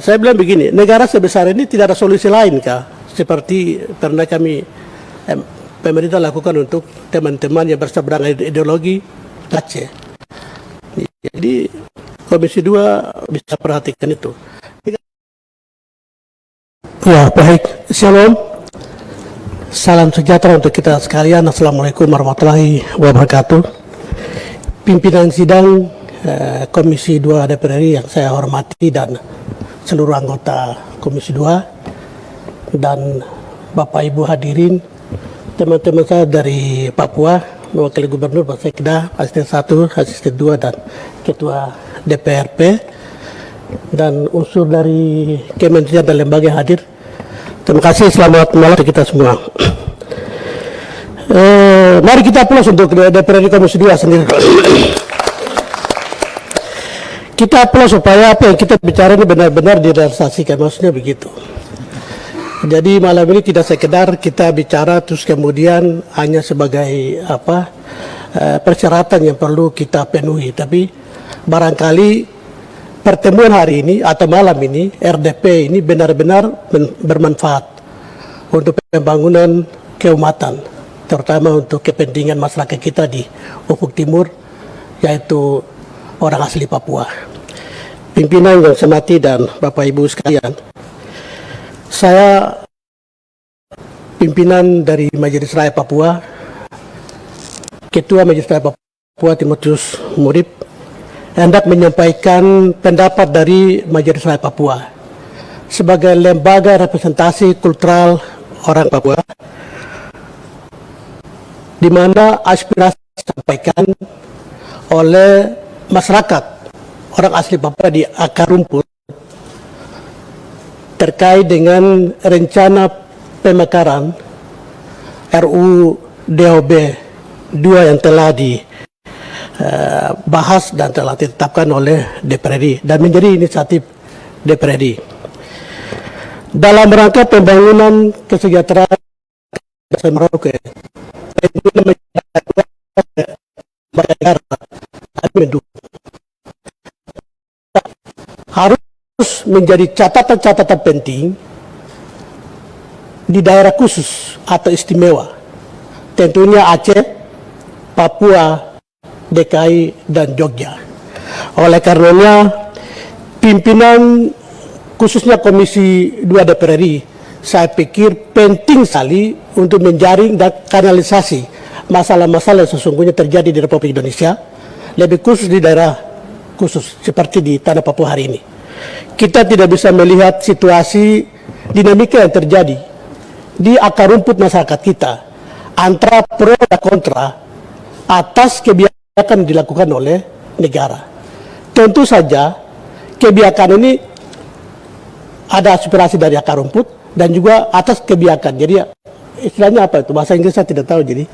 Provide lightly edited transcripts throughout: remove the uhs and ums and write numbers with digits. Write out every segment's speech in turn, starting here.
Saya bilang begini, negara sebesar ini tidak ada solusi lain kah? Seperti pernah kami pemerintah lakukan untuk teman-teman yang berseberangan ideologi Aceh. Jadi Komisi 2 bisa perhatikan itu. Ya, baik. Shalom. Salam sejahtera untuk kita sekalian. Assalamualaikum warahmatullahi wabarakatuh. Pimpinan sidang Komisi 2 DPR RI yang saya hormati dan seluruh anggota Komisi 2 dan Bapak Ibu hadirin, teman-teman saya dari Papua, mewakili Gubernur, Pak Sekda, Asisten 1, Asisten 2, dan Ketua DPRP, dan unsur dari Kementerian dan lembaga yang hadir. Terima kasih, selamat malam untuk kita semua. Mari kita plus untuk DPR RI Komisi 2 sendiri. Kita plus supaya apa yang kita bicara ini benar-benar direalisasikan, maksudnya begitu. Jadi malam ini tidak sekedar kita bicara terus kemudian hanya sebagai persyaratan yang perlu kita penuhi, tapi barangkali pertemuan hari ini atau malam ini RDP ini benar-benar bermanfaat untuk pembangunan keumatan, terutama untuk kepentingan masyarakat kita di Ufuk Timur, yaitu orang asli Papua. Pimpinan yang saya hormati dan Bapak Ibu sekalian, saya pimpinan dari Majelis Rakyat Papua, Ketua Majelis Rakyat Papua Timotius Murib, hendak menyampaikan pendapat dari Majelis Rakyat Papua sebagai lembaga representasi kultural orang Papua, di mana aspirasi disampaikan oleh masyarakat orang asli Papua di akar rumput terkait dengan rencana pemekaran RUU DOB 2 yang telah dibahas dan telah ditetapkan oleh DPR RI dan menjadi inisiatif DPR RI dalam rangka pembangunan kesejahteraan Merauke. Harus menjadi catatan-catatan penting di daerah khusus atau istimewa, tentunya Aceh, Papua, DKI, dan Jogja. Oleh karenanya, pimpinan khususnya Komisi 2 DPR RI, saya pikir penting sekali untuk menjaring dan kanalisasi masalah-masalah yang sesungguhnya terjadi di Republik Indonesia, lebih khusus di daerah khusus seperti di Tanah Papua hari ini. Kita tidak bisa melihat situasi dinamika yang terjadi di akar rumput masyarakat kita antara pro dan kontra atas kebijakan yang dilakukan oleh negara. Tentu saja kebijakan ini ada aspirasi dari akar rumput dan juga atas kebijakan. Jadi istilahnya apa itu? Bahasa Inggris saya tidak tahu. Jadi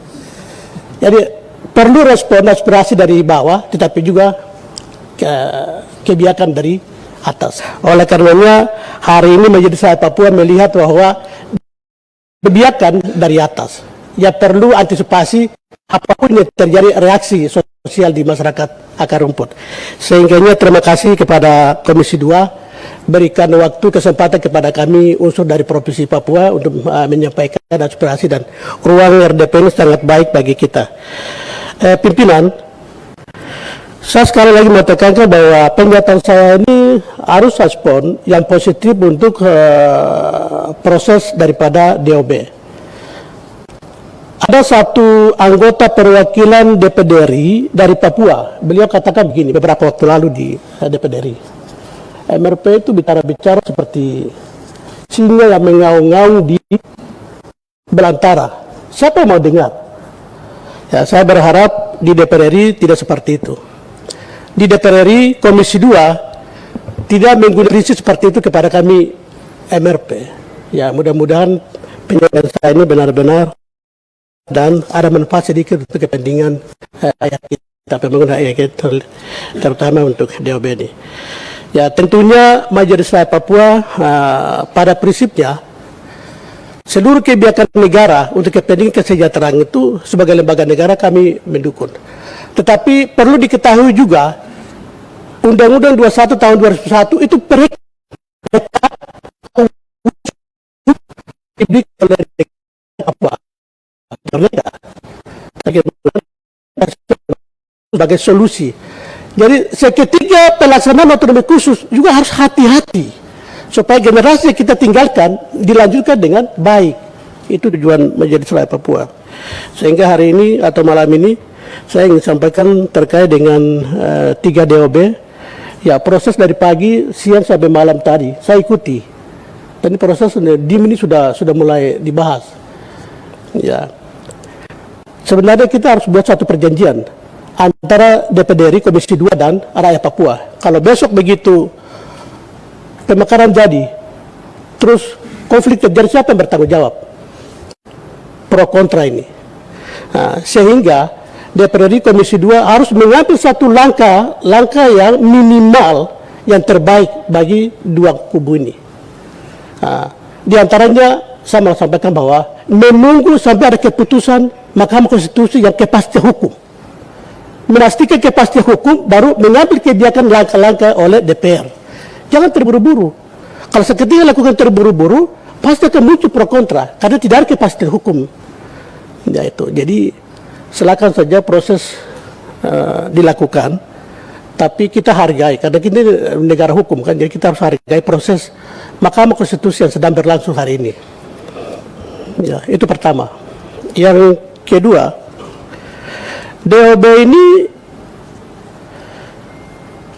perlu respon aspirasi dari bawah, tetapi juga kebijakan dari atas. Oleh karenanya hari ini Majelis Rakyat Papua melihat bahwa kebijakan dari atas ya perlu antisipasi apapun yang terjadi reaksi sosial di masyarakat akar rumput. Sehingga terima kasih kepada Komisi 2 berikan waktu kesempatan kepada kami unsur dari Provinsi Papua untuk menyampaikan aspirasi, dan ruang RDP ini sangat baik bagi kita. Pimpinan, saya sekali lagi menekankan bahwa pernyataan saya ini harus respon yang positif untuk proses daripada DOB. Ada satu anggota perwakilan DPD RI dari Papua, beliau katakan begini beberapa waktu lalu di DPD RI. MRP itu bicara seperti singa yang mengaung-ngaung di belantara. Siapa yang mau dengar? Ya, saya berharap di DPR RI tidak seperti itu. Di DPR RI Komisi 2 tidak menggunakan prinsip seperti itu kepada kami MRP. Ya, mudah-mudahan penyampaian saya ini benar-benar dan ada manfaat sedikit untuk kepentingan rakyat kita, pembangunan rakyat kita, terutama untuk DOB ini. Ya, tentunya Majelis Rakyat Papua pada prinsipnya seluruh kebijakan negara untuk kepentingan kesejahteraan itu sebagai lembaga negara kami mendukung. Tetapi perlu diketahui juga Undang-Undang 21 tahun 2001 itu sebagai solusi. Jadi seketika pelaksanaan otonomi khusus juga harus hati-hati supaya generasi yang kita tinggalkan dilanjutkan dengan baik. Itu tujuan menjadi Serai Papua. Sehingga hari ini atau malam ini saya ingin sampaikan terkait dengan 3 DOB. Ya, proses dari pagi, siang sampai malam tadi saya ikuti. Dan proses DIM ini sudah mulai dibahas. Ya. Sebenarnya kita harus buat satu perjanjian antara DPD RI, Komisi 2 dan rakyat Papua. Kalau besok begitu pemekaran jadi, terus konflik terjadi, siapa yang bertanggung jawab? Pro kontra ini. Nah, sehingga DPD RI, Komisi 2 harus mengambil satu langkah yang minimal, yang terbaik bagi dua kubu ini. Nah, di antaranya saya mau sampaikan bahwa menunggu sampai ada keputusan Mahkamah Konstitusi yang kepastian hukum. Memastikan kepastian hukum baru mengambil kebijakan langkah-langkah oleh DPR. Jangan terburu-buru. Kalau seketika lakukan terburu-buru, pasti akan muncul pro kontra karena tidak ada kepastian hukum. Ya itu. Jadi silakan saja proses dilakukan, tapi kita hargai karena kita negara hukum kan, jadi kita harus hargai proses Mahkamah Konstitusi yang sedang berlangsung hari ini. Ya, itu pertama. Yang kedua, DOB ini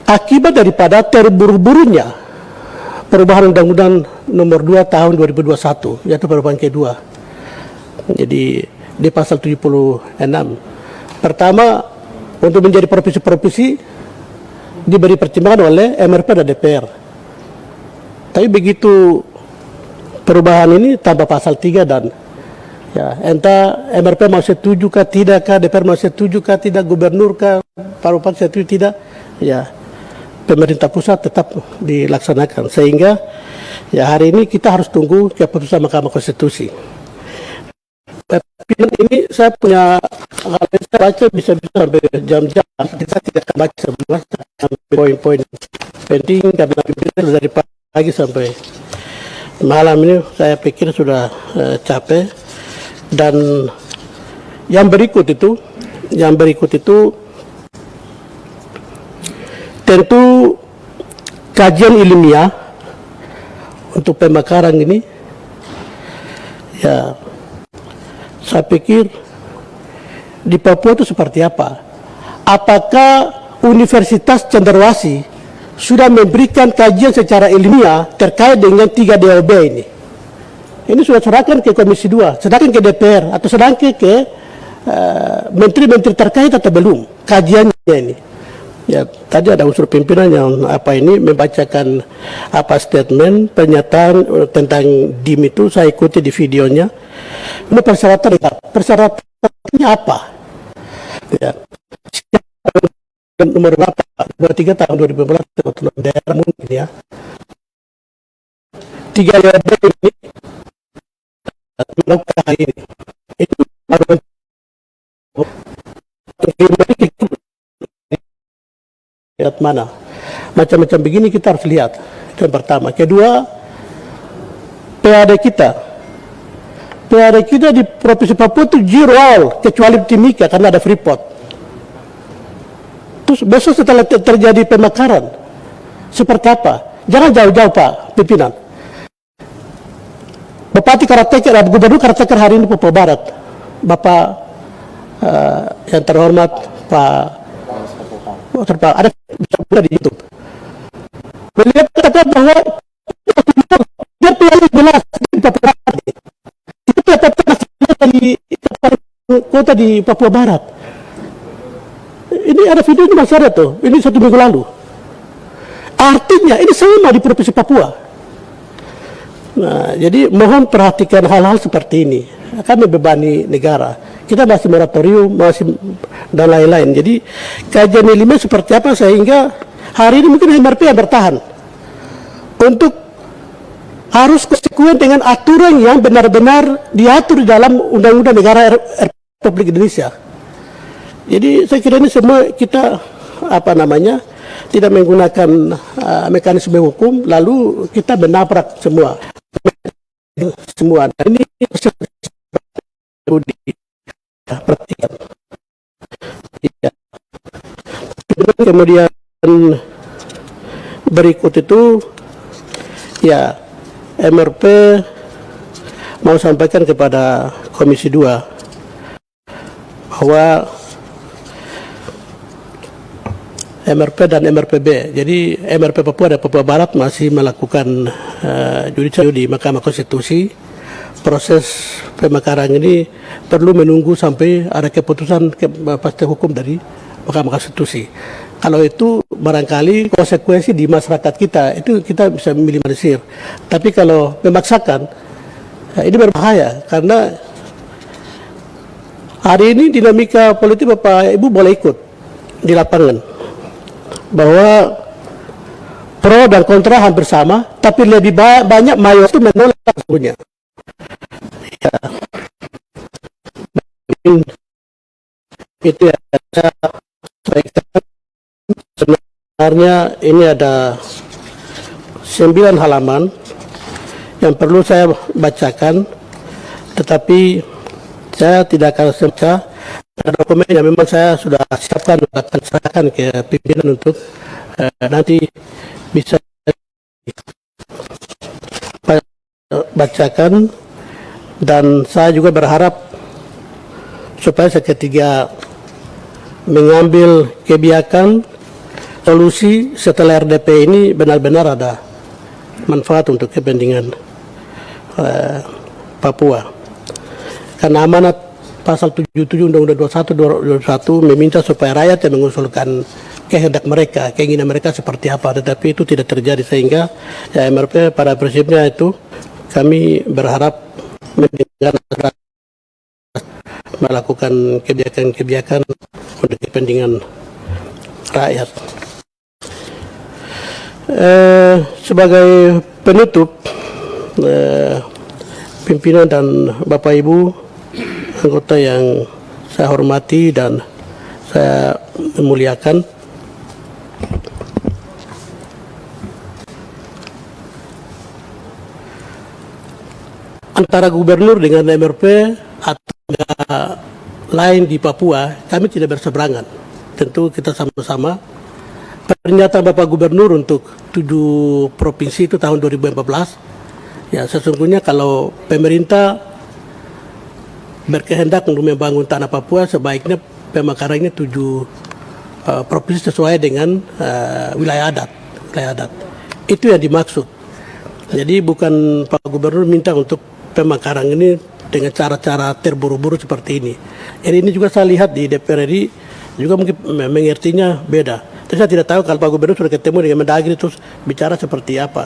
akibat daripada terburu-burunya perubahan Undang-Undang Nomor 2 Tahun 2021, yaitu perubahan kedua. Jadi di pasal 76. Pertama, untuk menjadi provinsi-provinsi diberi pertimbangan oleh MRP dan DPR. Tapi begitu perubahan ini tambah pasal 3 dan ya, entah MRP mau setuju kah tidak kah, DPR mau setuju kah tidak, gubernur kah, Parupati setuju tidak, ya pemerintah pusat tetap dilaksanakan. Sehingga ya hari ini kita harus tunggu keputusan Mahkamah Konstitusi. Tapi ini saya punya, kalau saya baca bisa-bisa sampai jam-jam, kita tidak akan baca semua poin-poin penting karena dari pagi sampai malam ini saya pikir sudah capek. Dan yang berikut itu tentu kajian ilmiah untuk pemekaran ini, ya saya pikir di Papua itu seperti apa? Apakah Universitas Cenderawasih sudah memberikan kajian secara ilmiah terkait dengan 3 DOB ini? Ini sudah serahkan ke Komisi 2, serahkan ke DPR, atau serahkan ke menteri-menteri terkait atau belum kajiannya ini? Ya, tadi ada unsur pimpinan yang membacakan statement pernyataan tentang DIM itu, saya ikuti di videonya. Ini persyaratannya apa? Ya, nomor berapa? 23 tahun 2015 otonomi daerah mungkin ya. 3 DOB ini melakukan hari ini. Itu baru lihat mana macam-macam begini, kita harus lihat. Itu yang pertama. Kedua, PAD kita di Provinsi Papua itu zero all, kecuali Timika karena ada Freeport. Terus besok setelah terjadi pemekaran seperti apa? Jangan jauh-jauh Pak pimpinan. Bupati Karangtengah, Gubernur Karangtengah hari ini Papua Barat, Bapak yang terhormat Pak ada bisa di YouTube. Beliau katakan bahwa dia punya jelas di Papua Barat. Itu dari kota di Papua Barat. Ini ada videonya masih ada tuh. Ini 1 minggu lalu. Artinya ini sama di Provinsi Papua. Nah, jadi mohon perhatikan hal-hal seperti ini. Akan membebani negara. Kita masih moratorium, masih dan lain-lain. Jadi kajian ilmiah seperti apa sehingga hari ini mungkin MRP yang bertahan untuk harus konsekuen dengan aturan yang benar-benar diatur di dalam Undang-Undang Negara Republik Indonesia. Jadi saya kira ini semua kita tidak menggunakan mekanisme hukum lalu kita menabrak semua. Dan ini perlu diperhatikan. Kemudian berikut itu ya MRP mau sampaikan kepada Komisi 2 bahwa MRP dan MRPB, jadi MRP Papua dan Papua Barat masih melakukan judicial di Mahkamah Konstitusi. Proses pemekaran ini perlu menunggu sampai ada keputusan kepastian hukum dari Mahkamah Konstitusi. Kalau itu barangkali konsekuensi di masyarakat kita itu kita bisa minimalisir. Tapi kalau memaksakan ini berbahaya karena hari ini dinamika politik Bapak Ibu boleh ikut di lapangan bahwa pro dan kontra hampir sama, tapi lebih banyak mayoritas itu menolak sesungguhnya. Ya. Itu ya saya sampaikan. Sebenarnya ini ada 9 halaman yang perlu saya bacakan, tetapi saya tidak akan baca. Ada dokumen yang memang saya sudah siapkan, akan serahkan ke pimpinan untuk nanti bisa bacakan, dan saya juga berharap supaya seketika mengambil kebijakan solusi setelah RDP ini benar-benar ada manfaat untuk kepentingan Papua. Karena amanat Pasal 77 Undang-Undang 21 meminta supaya rakyat yang mengusulkan kehendak mereka, keinginan mereka seperti apa, tetapi itu tidak terjadi, sehingga ya MRP pada prinsipnya itu kami berharap mendengar melakukan kebijakan-kebijakan untuk kepentingan rakyat. Sebagai penutup, pimpinan dan Bapak Ibu anggota yang saya hormati dan saya memuliakan, antara gubernur dengan MRP atau lain di Papua, kami tidak berseberangan. Tentu kita sama-sama. Pernyataan Bapak Gubernur untuk 7 provinsi itu tahun 2014, ya sesungguhnya kalau pemerintah berkehendak untuk membangun tanah Papua, sebaiknya pemekarannya 7 provinsi sesuai dengan wilayah adat. Itu yang dimaksud. Jadi bukan Pak Gubernur minta untuk pemekaran ini dengan cara-cara terburu-buru seperti ini. Ini juga saya lihat di DPR RI juga mungkin mengertinya beda. Terus saya tidak tahu kalau Pak Gubernur sudah ketemu dengan Mendagri terus bicara seperti apa.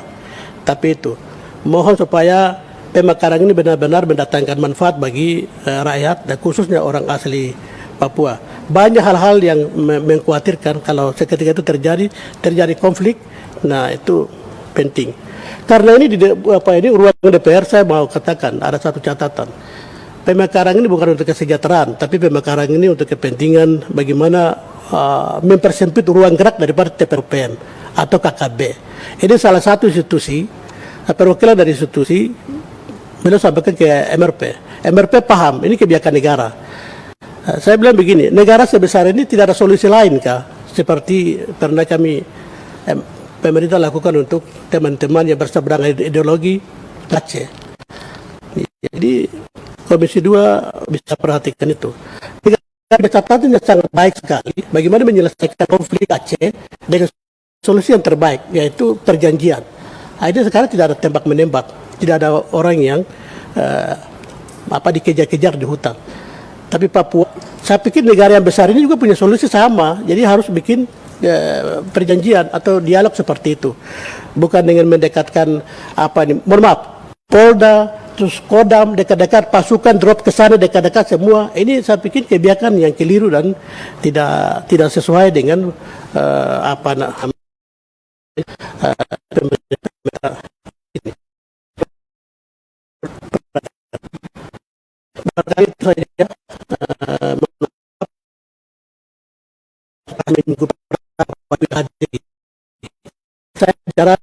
Tapi itu mohon supaya pemekaran ini benar-benar mendatangkan manfaat bagi rakyat dan khususnya orang asli Papua. Banyak hal-hal yang mengkhawatirkan kalau seketika itu terjadi konflik. Nah, itu penting. Karena ini ini ruang DPR, saya mau katakan ada satu catatan. Pemekaran ini bukan untuk kesejahteraan, tapi pemekaran ini untuk kepentingan bagaimana mempersempit ruang gerak daripada TPPN atau KKB. Ini salah satu institusi, perwakilan dari institusi beliau sampaikan ke MRP. MRP paham, ini kebijakan negara. Saya bilang begini, negara sebesar ini tidak ada solusi lain kah? Seperti pernah kami pemerintah lakukan untuk teman-teman yang berseberangan ideologi Aceh. Jadi Komisi 2 bisa perhatikan itu. Ada catatan yang sangat baik sekali bagaimana menyelesaikan konflik Aceh dengan solusi yang terbaik, yaitu perjanjian. Ini sekarang tidak ada tembak-menembak, tidak ada orang yang dikejar-kejar di hutan. Tapi Papua, saya pikir negara yang besar ini juga punya solusi sama, jadi harus bikin perjanjian atau dialog seperti itu, bukan dengan mendekatkan mohon maaf, Polda terus Kodam dekat-dekat, pasukan drop ke sana dekat-dekat semua. Ini saya pikir kebijakan yang keliru dan tidak sesuai dengan barangkali itu saja minggu saya bicara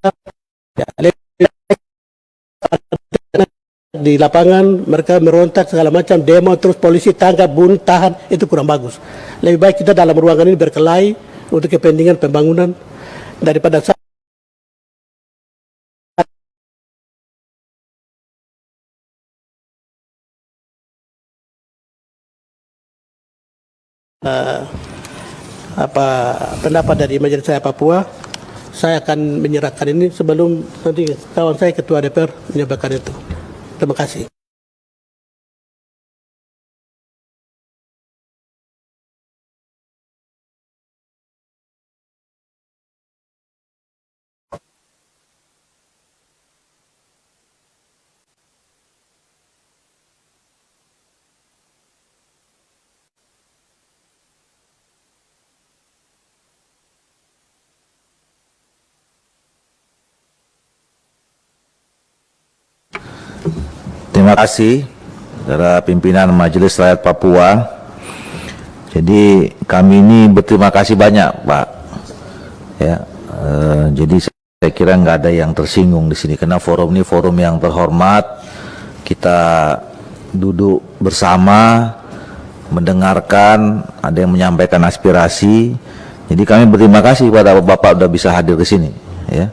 di lapangan, mereka merontak segala macam, demo terus polisi tangkap, bunuh, tahan, itu kurang bagus. Lebih baik kita dalam ruangan ini berkelahi untuk kepentingan pembangunan daripada pendapat dari Majelis Rakyat Papua. Saya akan menyerahkan ini sebelum nanti kawan saya Ketua DPR menyampaikan itu. Terima kasih. Terima kasih saudara pimpinan Majelis Rakyat Papua. Jadi kami ini berterima kasih banyak, Pak. Ya, jadi saya kira nggak ada yang tersinggung di sini karena forum ini forum yang terhormat. Kita duduk bersama, mendengarkan, ada yang menyampaikan aspirasi. Jadi kami berterima kasih kepada Bapak sudah bisa hadir ke sini. Ya.